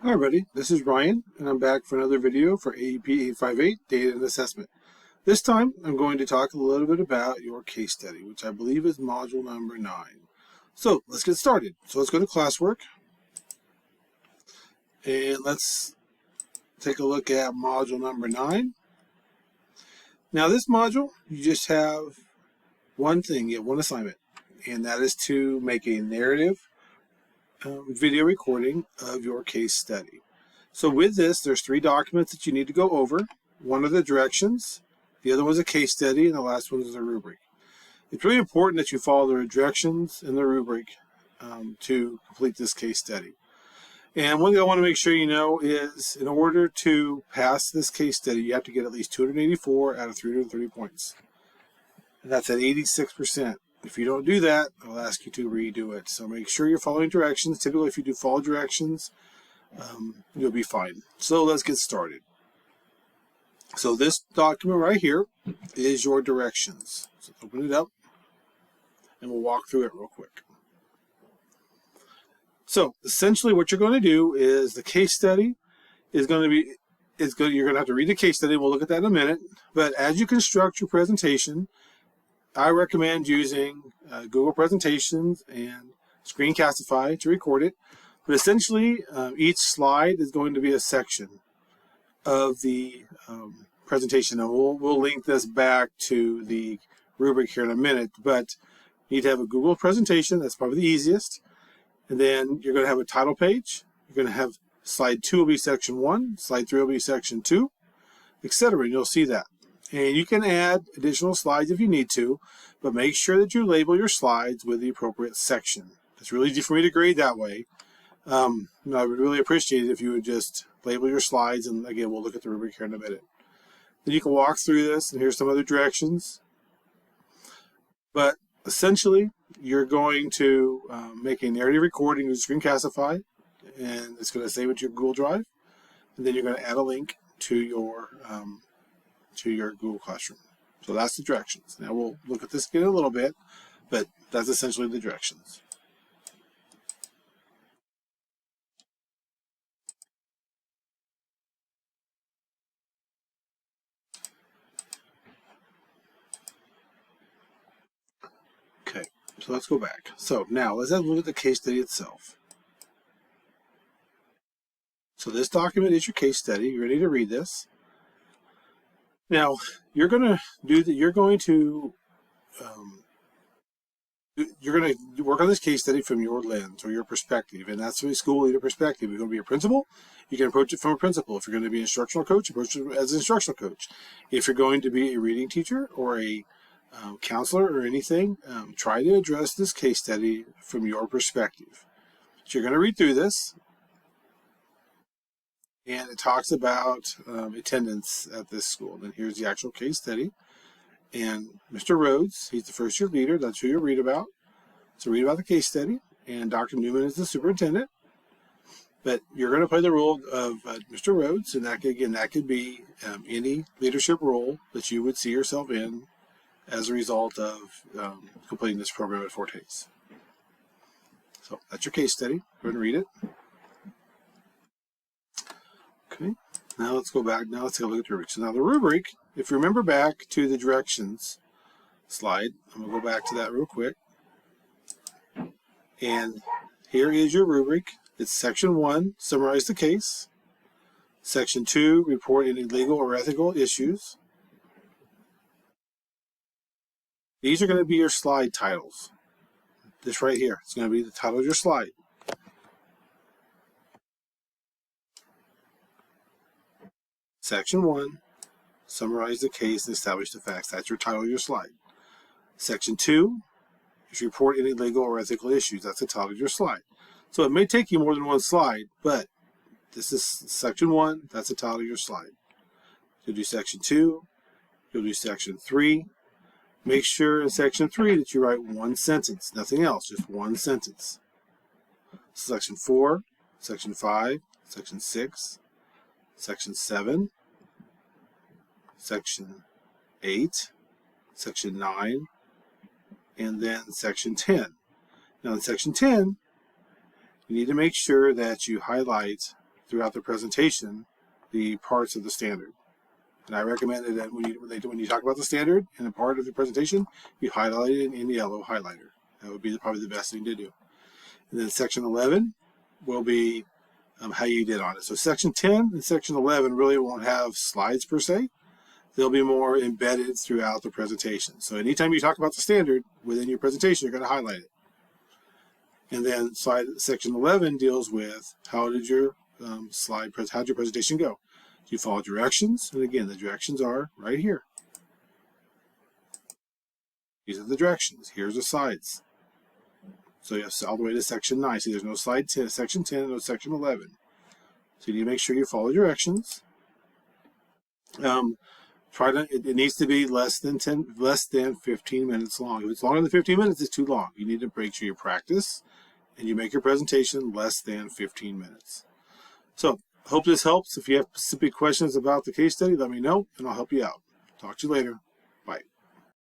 Hi everybody, this is Ryan and I'm back for another video for AEP858 Data and Assessment. This time I'm going to talk a little bit about your case study, which I believe is module number 9. So let's get started. So let's go to classwork and let's take a look at module number 9. Now this module, you just have one thing, you have one assignment, and that is to make a narrative video recording of your case study. So with this, there's 3 documents that you need to go over. One are the directions, the other was a case study, and the last one is a rubric. It's really important that you follow the directions and the rubric to complete this case study. And one thing I want to make sure you know is in order to pass this case study, you have to get at least 284 out of 330 points. And that's at 86%. If you don't do that, I'll ask you to redo it. So make sure you're following directions. Typically, if you do follow directions, you'll be fine. So let's get started. So this document right here is your directions. So open it up and we'll walk through it real quick. So essentially what you're going to do is the case study is going to be, you're going to have to read the case study. We'll look at that in a minute. But as you construct your presentation, I recommend using Google Presentations and Screencastify to record it. But essentially, each slide is going to be a section of the presentation. And we'll link this back to the rubric here in a minute. But you need to have a Google presentation. That's probably the easiest. And then you're going to have a title page. You're going to have slide 2 will be section 1. Slide 3 will be section 2, etc. And you'll see that. And you can add additional slides if you need to, but make sure that you label your slides with the appropriate section. It's really easy for me to grade that way. I would really appreciate it if you would just label your slides, and again, we'll look at the rubric here in a minute. Then you can walk through this, and here's some other directions. But essentially, you're going to make a narrative recording with Screencastify, and it's going to save it to your Google Drive, and then you're going to add a link to your Google Classroom. So that's the directions. Now we'll look at this again in a little bit, but that's essentially the directions. Okay, so let's go back. So now let's have a look at the case study itself. So this document is your case study. You're ready to read this. Now you're going to do that. You're going to work on this case study from your lens or your perspective, and that's the school leader perspective. You're going to be a principal, you can approach it from a principal. If you're going to be an instructional coach, approach it as an instructional coach. If you're going to be a reading teacher or a counselor or anything, try to address this case study from your perspective. So you're going to read through this, and it talks about attendance at this school. And here's the actual case study. And Mr. Rhodes, he's the first year leader. That's who you'll read about. So read about the case study. And Dr. Newman is the superintendent. But you're going to play the role of Mr. Rhodes. And that could be any leadership role that you would see yourself in as a result of completing this program at Fort Hays. So that's your case study. Go ahead and read it. Okay. Now let's go back. Now let's take a look at the rubric. So now the rubric, if you remember back to the directions slide, I'm going to go back to that real quick. And here is your rubric. It's section 1, summarize the case. Section 2, report any legal or ethical issues. These are going to be your slide titles. This right here, it's going to be the title of your slide. Section 1, summarize the case and establish the facts. That's your title of your slide. Section 2 is report any legal or ethical issues. That's the title of your slide. So it may take you more than one slide, but this is section 1. That's the title of your slide. You'll do section 2. You'll do section 3. Make sure in section 3 that you write one sentence, nothing else, just one sentence. Section 4, section 5, section 6, section 7, section 8, section 9, and then section 10. Now in section 10, you need to make sure that you highlight throughout the presentation the parts of the standard. And I recommend that when you talk about the standard in a part of the presentation, you highlight it in yellow highlighter. That would be probably the best thing to do. And then section 11 will be how you did on it. So section 10 and section 11 really won't have slides per se. They'll be more embedded throughout the presentation. So anytime you talk about the standard within your presentation, you're going to highlight it. And then section 11 deals with how did your how'd your presentation go? You follow directions, and again, the directions are right here. These are the directions. Here's the slides. So you have all the way to section 9. See, there's no slide 10, section 10, and no section 11. So you need to make sure you follow directions. It needs to be less than 15 minutes long. If it's longer than 15 minutes, it's too long. You need to make sure you practice and you make your presentation less than 15 minutes. So hope this helps. If you have specific questions about the case study, let me know and I'll help you out. Talk to you later. Bye.